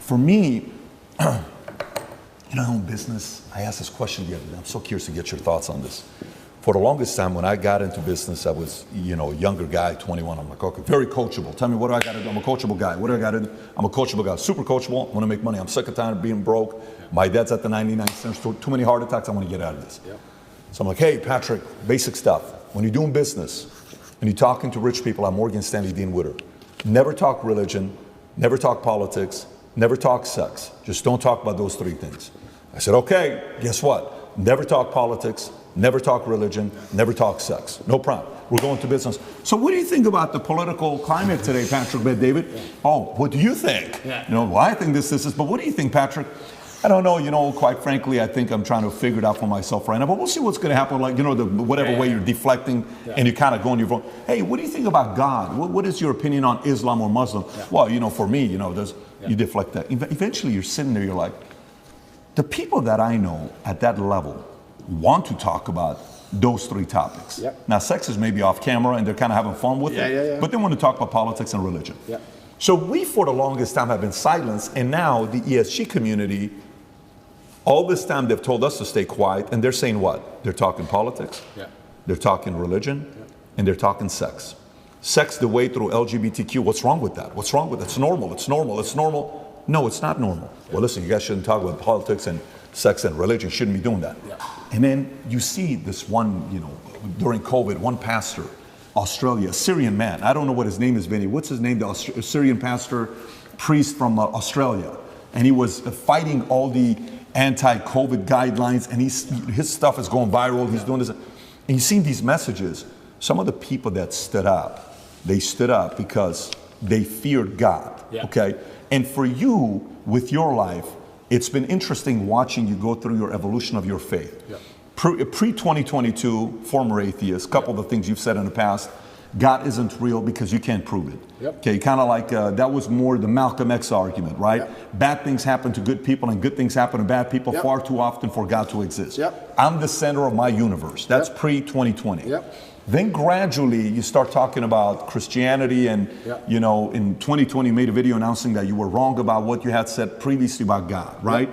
For me, in business, I asked this question the other day. I'm so curious to get your thoughts on this. For the longest time, when I got into business, I was, a younger guy, 21. I'm like, okay, very coachable. Tell me, what do I got to do? I'm a coachable guy. What do I got to do? I'm a coachable guy. Super coachable. I want to make money. I'm sick and tired of being broke. My dad's at the 99 cents. Too many heart attacks. I want to get out of this. So I'm like, hey, Patrick, basic stuff. When you're doing business and you're talking to rich people, I'm Morgan Stanley Dean Witter. Never talk religion. Never talk politics. Never talk sex. Just don't talk about those three things. I said, okay, guess what? Never talk politics, never talk religion, never talk sex. No problem. We're going to business. So what do you think about the political climate today, Patrick, David? Oh, what do you think? Well, I think this is, but what do you think, Patrick? I don't know, quite frankly, I think I'm trying to figure it out for myself right now, but we'll see what's going to happen, whatever way you're deflecting and you kind of go on your phone. Hey, what do you think about God? What is your opinion on Islam or Muslim? Well, for me, you deflect that. Eventually you're sitting there, you're like, the people that I know at that level want to talk about those three topics. Now, sex is maybe off camera and they're kind of having fun with it, but they want to talk about politics and religion. So we, for the longest time, have been silenced, and now the ESG community, all this time they've told us to stay quiet, and they're saying what? They're talking politics, they're talking religion, and they're talking sex. Sex the way through LGBTQ, what's wrong with that? What's wrong with it? It's normal, it's normal, it's normal. No, it's not normal. Well, listen, you guys shouldn't talk about politics and sex and religion, shouldn't be doing that. And then you see this one, during COVID, one pastor, Australia, a Syrian man. I don't know what his name is, Vinny. What's his name? The Syrian pastor, priest from Australia. And he was fighting all the anti-COVID guidelines, and his stuff is going viral. He's doing this. And you've seen these messages. Some of the people that stood up, they stood up because they feared God, okay? And for you, with your life, it's been interesting watching you go through your evolution of your faith. Pre-2022, former atheist, couple of the things you've said in the past, God isn't real because you can't prove it. Okay, kind of like, that was more the Malcolm X argument, right? Bad things happen to good people and good things happen to bad people far too often for God to exist. I'm the center of my universe. That's pre-2020. Then gradually you start talking about Christianity and, in 2020 you made a video announcing that you were wrong about what you had said previously about God, right?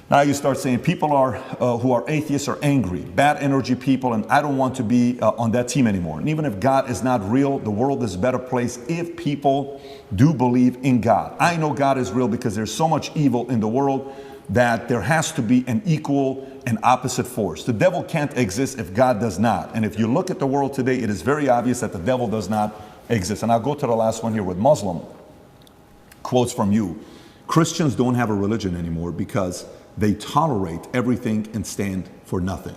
Now you start saying people are who are atheists are angry, bad energy people, and I don't want to be on that team anymore. And even if God is not real, the world is a better place if people do believe in God. I know God is real because there's so much evil in the world that there has to be an equal and opposite force. The devil can't exist if God does not. And if you look at the world today, it is very obvious that the devil does not exist. And I'll go to the last one here with Muslim. Quotes from you. Christians don't have a religion anymore because they tolerate everything and stand for nothing.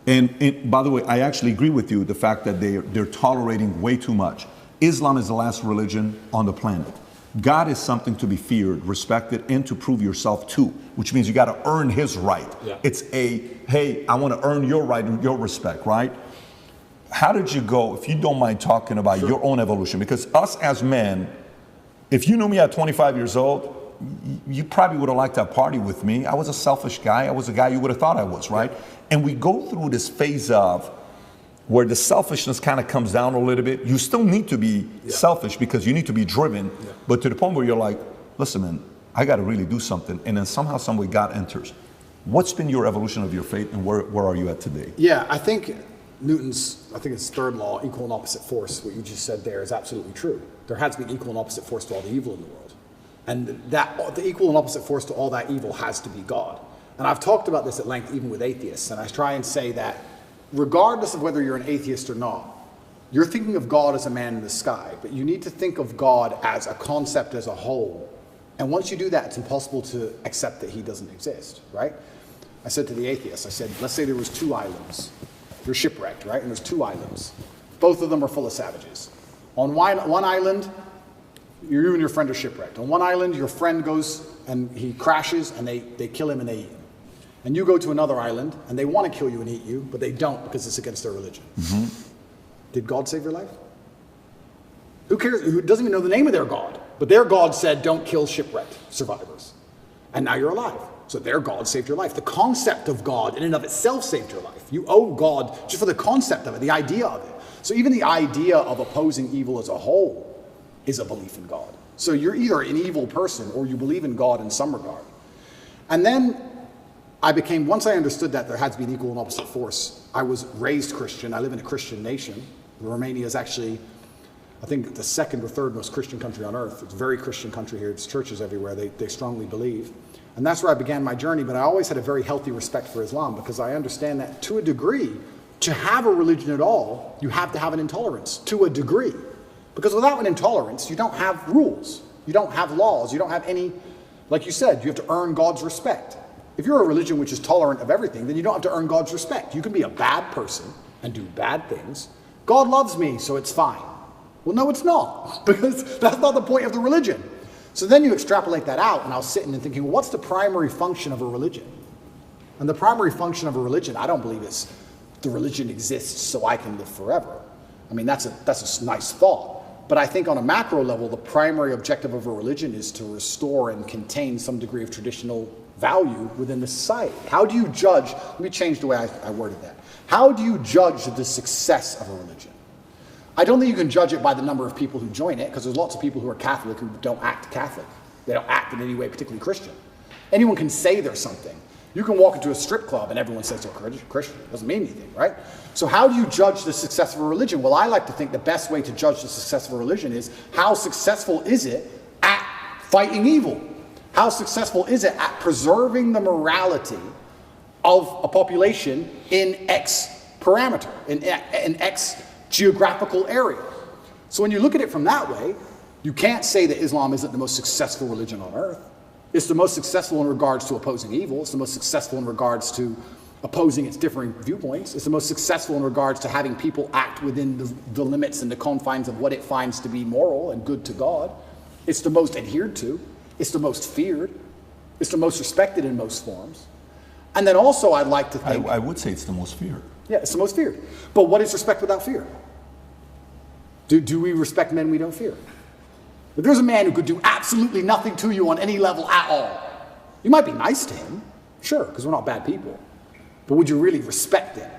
And by the way, I actually agree with you, the fact that they're tolerating way too much. Islam is the last religion on the planet. God is something to be feared, respected, and to prove yourself to, which means you got to earn his right. It's hey, I want to earn your right and your respect, right? How did you go, if you don't mind talking about your own evolution? Because us as men, if you knew me at 25 years old, you probably would have liked to party with me. I was a selfish guy. I was a guy you would have thought I was, right? And we go through this phase of where the selfishness kind of comes down a little bit. You still need to be selfish because you need to be driven, but to the point where you're like, listen, man, I got to really do something. And then somehow, some way, God enters. What's been your evolution of your faith, and where are you at today? I think Newton's, his third law, equal and opposite force, what you just said there is absolutely true. There has to be equal and opposite force to all the evil in the world. And the equal and opposite force to all that evil has to be God. And I've talked about this at length even with atheists, and I try and say that regardless of whether you're an atheist or not, you're thinking of God as a man in the sky, but you need to think of God as a concept as a whole. And once you do that, it's impossible to accept that he doesn't exist, right? I said to the atheists, I said, let's say there was 2 islands. You're shipwrecked, right? And there's 2 islands. Both of them are full of savages. On one island, you and your friend are shipwrecked. On one island, your friend goes and he crashes and they kill him and they eat him. And you go to another island and they want to kill you and eat you, but they don't because it's against their religion. Did God save your life? Who cares? Who doesn't even know the name of their God? But their God said, don't kill shipwrecked survivors. And now you're alive. So their God saved your life. The concept of God in and of itself saved your life. You owe God just for the concept of it, the idea of it. So even the idea of opposing evil as a whole is a belief in God. So you're either an evil person or you believe in God in some regard. And then once I understood that there had to be an equal and opposite force, I was raised Christian. I live in a Christian nation. Romania is actually, I think, the second or third most Christian country on earth. It's a very Christian country here. It's churches everywhere. They strongly believe. And that's where I began my journey. But I always had a very healthy respect for Islam because I understand that to a degree, to have a religion at all, you have to have an intolerance to a degree. Because without an intolerance, you don't have rules. You don't have laws. You don't have any, like you said, you have to earn God's respect. If you're a religion which is tolerant of everything, then you don't have to earn God's respect. You can be a bad person and do bad things. God loves me, so it's fine. Well, no, it's not, because that's not the point of the religion. So then you extrapolate that out, and I was sitting and thinking, well, what's the primary function of a religion? And the primary function of a religion, I don't believe is the religion exists so I can live forever. I mean, that's a nice thought. But I think on a macro level, the primary objective of a religion is to restore and contain some degree of traditional value within the society. How do you judge, let me change the way I worded that. How do you judge the success of a religion? I don't think you can judge it by the number of people who join it, because there's lots of people who are Catholic who don't act Catholic. They don't act in any way particularly Christian. Anyone can say they're something. You can walk into a strip club and everyone says they're Christian. It doesn't mean anything, right? So how do you judge the success of a religion? Well, I like to think the best way to judge the success of a religion is how successful is it at fighting evil? How successful is it at preserving the morality of a population in X parameter, in X geographical area? So when you look at it from that way, you can't say that Islam isn't the most successful religion on earth. It's the most successful in regards to opposing evil. It's the most successful in regards to opposing its differing viewpoints. It's the most successful in regards to having people act within the limits and the confines of what it finds to be moral and good to God. It's the most adhered to. It's the most feared. It's the most respected in most forms. And then also I'd like to think... I would say it's the most feared. Yeah, it's the most feared. But what is respect without fear? Do we respect men we don't fear? If there's a man who could do absolutely nothing to you on any level at all, you might be nice to him, sure, because we're not bad people. But would you really respect him?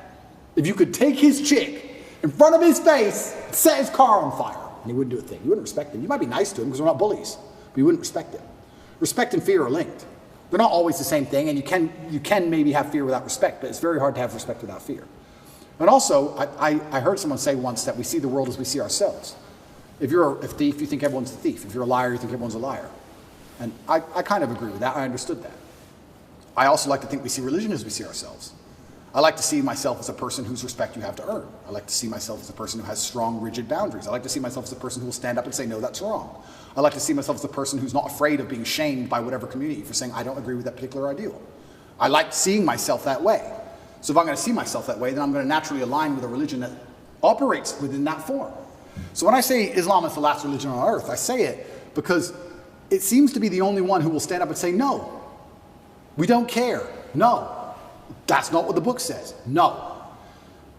If you could take his chick in front of his face, set his car on fire, and he wouldn't do a thing, you wouldn't respect him. You might be nice to him because we're not bullies, but you wouldn't respect him. Respect and fear are linked. They're not always the same thing, and you can maybe have fear without respect, but it's very hard to have respect without fear. And also, I heard someone say once that we see the world as we see ourselves. If you're a thief, you think everyone's a thief. If you're a liar, you think everyone's a liar. And I kind of agree with that. I understood that. I also like to think we see religion as we see ourselves. I like to see myself as a person whose respect you have to earn. I like to see myself as a person who has strong, rigid boundaries. I like to see myself as a person who will stand up and say, no, that's wrong. I like to see myself as a person who's not afraid of being shamed by whatever community for saying, I don't agree with that particular ideal. I like seeing myself that way. So if I'm going to see myself that way, then I'm going to naturally align with a religion that operates within that form. So when I say Islam is the last religion on earth, I say it because it seems to be the only one who will stand up and say, no, we don't care. No, that's not what the book says. No.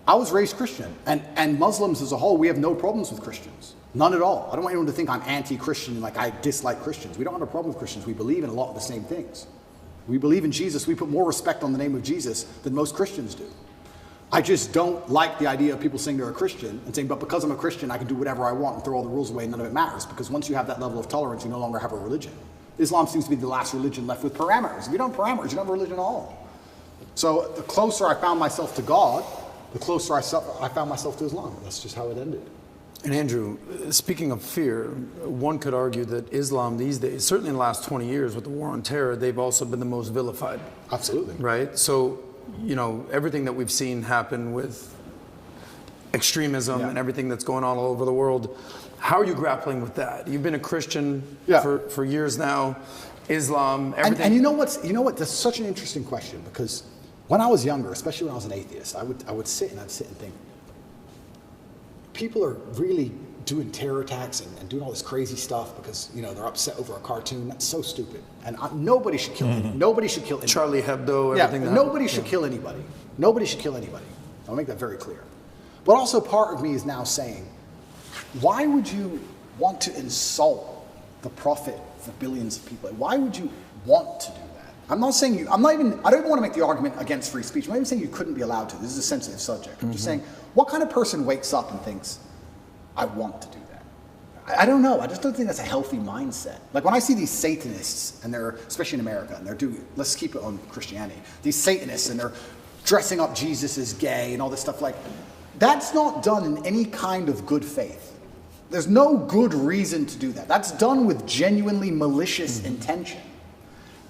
I was raised Christian, and Muslims as a whole, we have no problems with Christians. None at all. I don't want anyone to think I'm anti-Christian, like I dislike Christians. We don't have a problem with Christians. We believe in a lot of the same things. We believe in Jesus. We put more respect on the name of Jesus than most Christians do. I just don't like the idea of people saying they're a Christian and saying, but because I'm a Christian, I can do whatever I want and throw all the rules away and none of it matters. Because once you have that level of tolerance, you no longer have a religion. Islam seems to be the last religion left with parameters. If you don't have parameters, you don't have a religion at all. So the closer I found myself to God, the closer I found myself to Islam. That's just how it ended. And Andrew, speaking of fear, one could argue that Islam these days, certainly in the last 20 years with the war on terror, they've also been the most vilified. Absolutely. Right? So, you know, everything that we've seen happen with extremism and everything that's going on all over the world, how are you grappling with that? You've been a Christian for years now. Islam, everything. And you know what? That's such an interesting question, because when I was younger, especially when I was an atheist, I would sit and think, people are really doing terror attacks and doing all this crazy stuff because, you know, they're upset over a cartoon. That's so stupid. And nobody should kill anybody. Nobody should kill anybody. Charlie Hebdo, everything. Yeah, nobody should kill anybody. Nobody should kill anybody. I'll make that very clear. But also part of me is now saying, why would you want to insult the prophet for billions of people? Why would you want to do that? I don't even want to make the argument against free speech. I'm not even saying you couldn't be allowed to. This is a sensitive subject. I'm just saying, what kind of person wakes up and thinks, I want to do that? I don't know. I just don't think that's a healthy mindset. Like when I see these Satanists, and they're, especially in America, and they're doing, let's keep it on Christianity, these Satanists, and they're dressing up Jesus as gay and all this stuff, like, that's not done in any kind of good faith. There's no good reason to do that. That's done with genuinely malicious intention.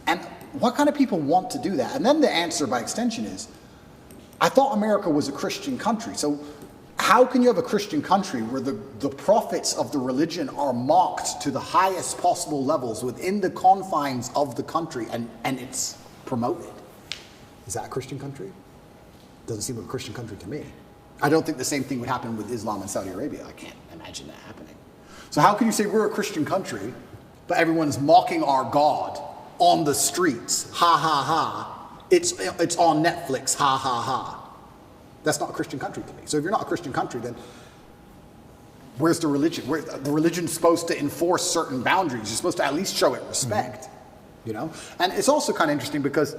And what kind of people want to do that? And then the answer by extension is, I thought America was a Christian country. So how can you have a Christian country where the prophets of the religion are mocked to the highest possible levels within the confines of the country, and it's promoted? Is that a Christian country? Doesn't seem like a Christian country to me. I don't think the same thing would happen with Islam in Saudi Arabia. I can't imagine that happening. So how can you say we're a Christian country, but everyone's mocking our God on the streets? Ha ha ha. It's on Netflix. Ha ha ha. That's not a Christian country to me. So if you're not a Christian country, then where's the religion? The religion's supposed to enforce certain boundaries. You're supposed to at least show it respect, you know? And it's also kind of interesting because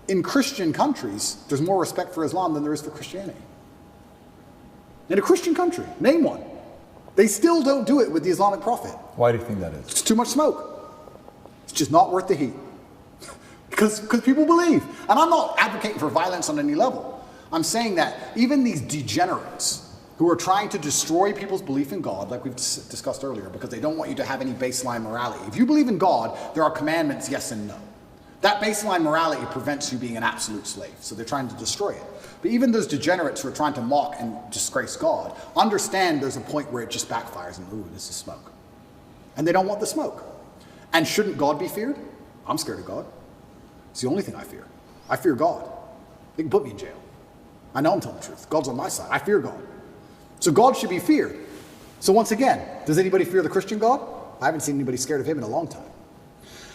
in Christian countries, there's more respect for Islam than there is for Christianity. In a Christian country, name one. They still don't do it with the Islamic Prophet. Why do you think that is? It's too much smoke. It's just not worth the heat. Because people believe. And I'm not advocating for violence on any level. I'm saying that even these degenerates who are trying to destroy people's belief in God, like we've discussed earlier, because they don't want you to have any baseline morality. If you believe in God, there are commandments, yes and no. That baseline morality prevents you being an absolute slave, so they're trying to destroy it. But even those degenerates who are trying to mock and disgrace God, understand there's a point where it just backfires and, ooh, this is smoke. And they don't want the smoke. And shouldn't God be feared? I'm scared of God. It's the only thing I fear. I fear God. They can put me in jail. I know I'm telling the truth. God's on my side. I fear God. So God should be feared. So once again, does anybody fear the Christian God? I haven't seen anybody scared of him in a long time.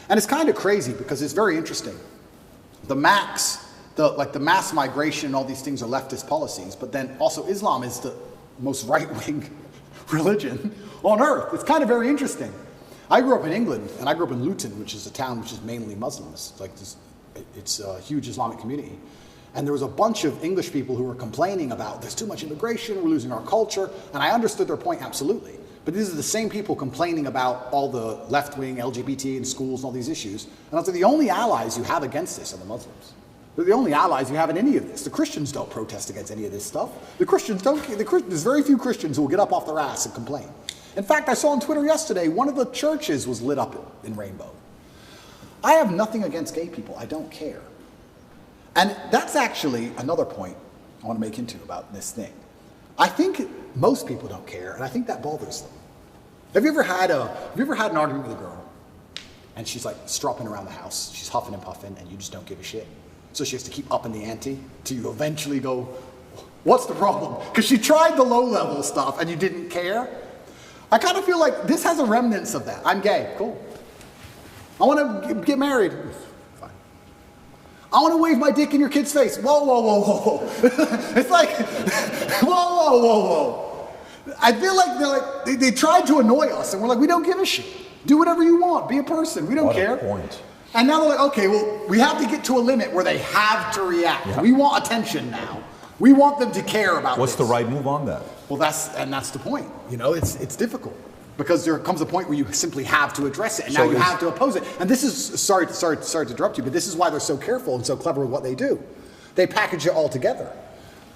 And it's kind of crazy because it's very interesting. The mass migration and all these things are leftist policies, but then also Islam is the most right-wing religion on earth. It's kind of very interesting. I grew up in England, and I grew up in Luton, which is a town which is mainly Muslims. It's a huge Islamic community. And there was a bunch of English people who were complaining about there's too much immigration, we're losing our culture. And I understood their point absolutely. But these are the same people complaining about all the left-wing LGBT in schools and all these issues. And I was like, the only allies you have against this are the Muslims. They're the only allies you have in any of this. The Christians don't protest against any of this stuff. There's very few Christians who will get up off their ass and complain. In fact, I saw on Twitter yesterday, one of the churches was lit up in rainbow. I have nothing against gay people. I don't care. And that's actually another point I want to make into about this thing. I think most people don't care, and I think that bothers them. Have you ever had an argument with a girl, and she's like stropping around the house, she's huffing and puffing, and you just don't give a shit? So she has to keep upping the ante till you eventually go, what's the problem? Because she tried the low-level stuff, and you didn't care. I kind of feel like this has a remnants of that. I'm gay, cool. I want to get married. I want to wave my dick in your kid's face. Whoa, whoa, whoa, whoa, whoa. It's like, whoa, whoa, whoa, whoa. I feel like they tried to annoy us, and we're like, we don't give a shit. Do whatever you want. Be a person. We don't care. What a point. And now they're like, okay, well, we have to get to a limit where they have to react. Yeah. We want attention now. We want them to care about What's this. the right move on that? Well, that's the point. You know, it's difficult. Because there comes a point where you simply have to address it, and now you have to oppose it. And this is, sorry to interrupt you, but this is why they're so careful and so clever with what they do. They package it all together.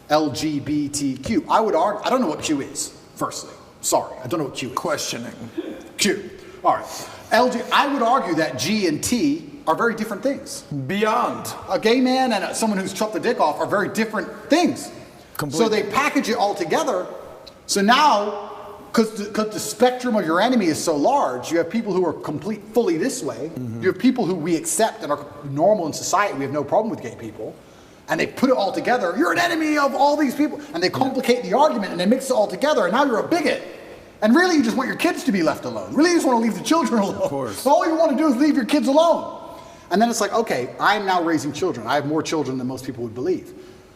LGBTQ. I would argue, I don't know what Q is, firstly. Sorry, I don't know what Q is. Questioning. Q. All right. I would argue that G and T are very different things. Beyond. A gay man and someone who's chopped the dick off are very different things. Completely. So they package it all together. So now, because the spectrum of your enemy is so large, you have people who are fully this way. Mm-hmm. You have people who we accept and are normal in society. We have no problem with gay people. And they put it all together. You're an enemy of all these people. And they complicate the argument and they mix it all together. And now you're a bigot. And really, you just want your kids to be left alone. Really, you just want to leave the children alone. Of course. All you want to do is leave your kids alone. And then it's like, okay, I'm now raising children. I have more children than most people would believe.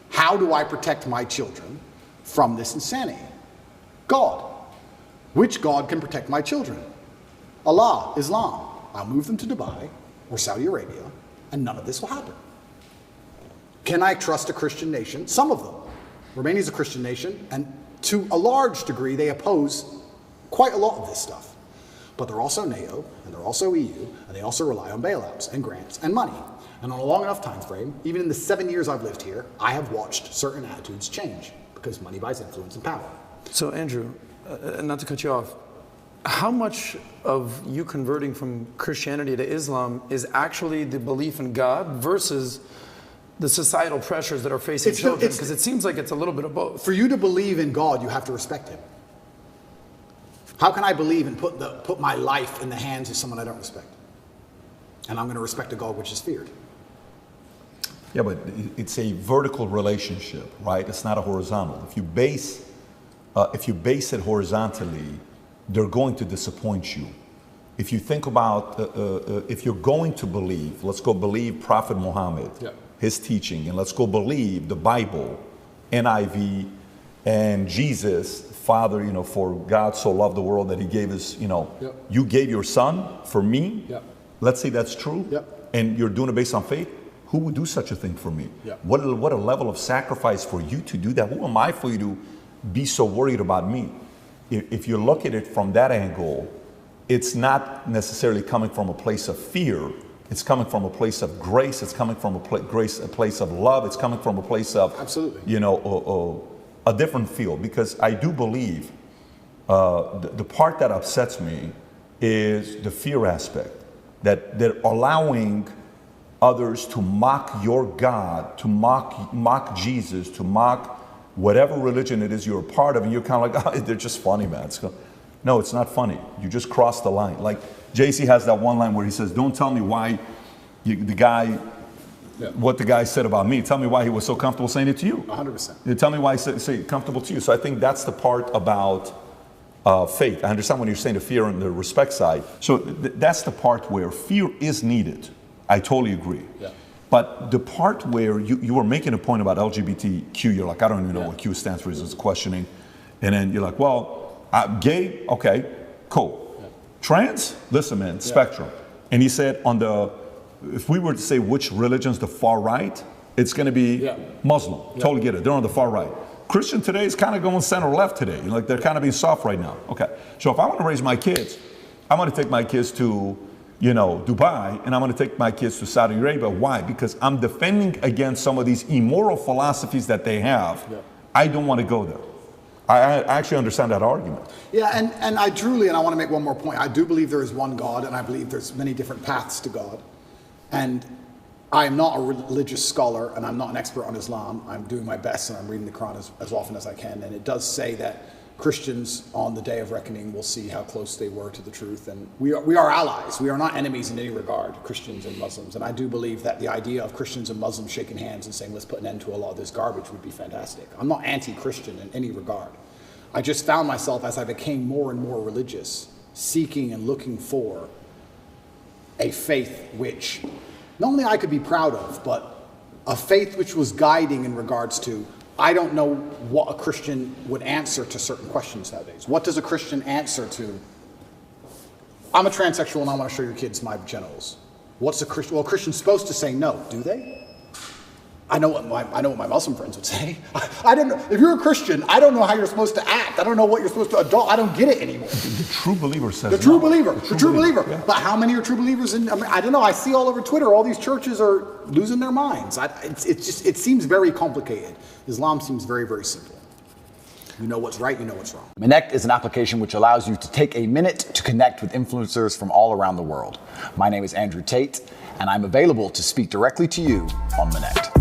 How do I protect my children from this insanity? God. Which God can protect my children? Allah, Islam. I'll move them to Dubai or Saudi Arabia, and none of this will happen. Can I trust a Christian nation? Some of them. Romania is a Christian nation, and to a large degree, they oppose quite a lot of this stuff. But they're also NATO, and they're also EU, and they also rely on bailouts and grants and money. And on a long enough time frame, even in the 7 years I've lived here, I have watched certain attitudes change because money buys influence and power. So Andrew, not to cut you off, how much of you converting from Christianity to Islam is actually the belief in God versus the societal pressures that are facing children? Because it seems like it's a little bit of both. For you to believe in God, you have to respect him. How can I believe and put my life in the hands of someone I don't respect? And I'm going to respect a God which is feared. Yeah, but it's a vertical relationship, right? It's not a horizontal. If you base it horizontally, they're going to disappoint you. If you think about, if you're going to believe, let's go believe Prophet Muhammad, his teaching, and let's go believe the Bible, NIV, and Jesus, Father, for God so loved the world that he gave his, you gave your son for me. Let's say that's true. And you're doing it based on faith. Who would do such a thing for me? What a level of sacrifice for you to do that. Who am I for you to be so worried about me? If you look at it from that angle, it's not necessarily coming from a place of fear. It's coming from a place of grace. It's coming from a place of love. It's coming from a place of, absolutely, a different feel. Because I do believe the part that upsets me is the fear aspect, that they're allowing others to mock your God, to mock Jesus, to mock whatever religion it is you're a part of, and you're kind of like, oh, they're just funny, man. No, it's not funny. You just crossed the line. Like JC has that one line where he says, don't tell me why what the guy said about me. Tell me why he was so comfortable saying it to you. 100%. Tell me why he said comfortable to you. So I think that's the part about faith. I understand when you're saying the fear and the respect side. So that's the part where fear is needed. I totally agree. But the part where you were making a point about LGBTQ, you're like, I don't even know what Q stands for, it's questioning. And then you're like, well, gay, okay, cool. Trans, listen, man, spectrum. And he said if we were to say which religion's the far right, it's going to be Muslim. Totally get it. They're on the far right. Christian today is kind of going center left today. Like they're kind of being soft right now. Okay. So if I want to raise my kids, I'm going to take my kids to Dubai, and I'm going to take my kids to Saudi Arabia. Why? Because I'm defending against some of these immoral philosophies that they have. I don't want to go there. I actually understand that argument. Yeah, and I truly, and I want to make one more point, I do believe there is one God, and I believe there's many different paths to God. And I am not a religious scholar, and I'm not an expert on Islam. I'm doing my best, and I'm reading the Quran as often as I can. And it does say that Christians on the day of reckoning will see how close they were to the truth. And we are allies. We are not enemies in any regard, Christians and Muslims. And I do believe that the idea of Christians and Muslims shaking hands and saying, let's put an end to a lot of this garbage would be fantastic. I'm not anti-Christian in any regard. I just found myself, as I became more and more religious, seeking and looking for a faith which not only I could be proud of, but a faith which was guiding in regards to, I don't know what a Christian would answer to certain questions nowadays. What does a Christian answer to, I'm a transsexual and I want to show your kids my genitals? What's a Christian? Well, a Christian's supposed to say no, do they? I know what my Muslim friends would say. I don't know. If you're a Christian, I don't know how you're supposed to act. I don't know what you're supposed to adopt. I don't get it anymore. The true believer says the true believer. The true believer. Yeah. But how many are true believers? I don't know. I see all over Twitter, all these churches are losing their minds. It seems very complicated. Islam seems very, very simple. You know what's right, you know what's wrong. Connect is an application which allows you to take a minute to connect with influencers from all around the world. My name is Andrew Tate, and I'm available to speak directly to you on Connect.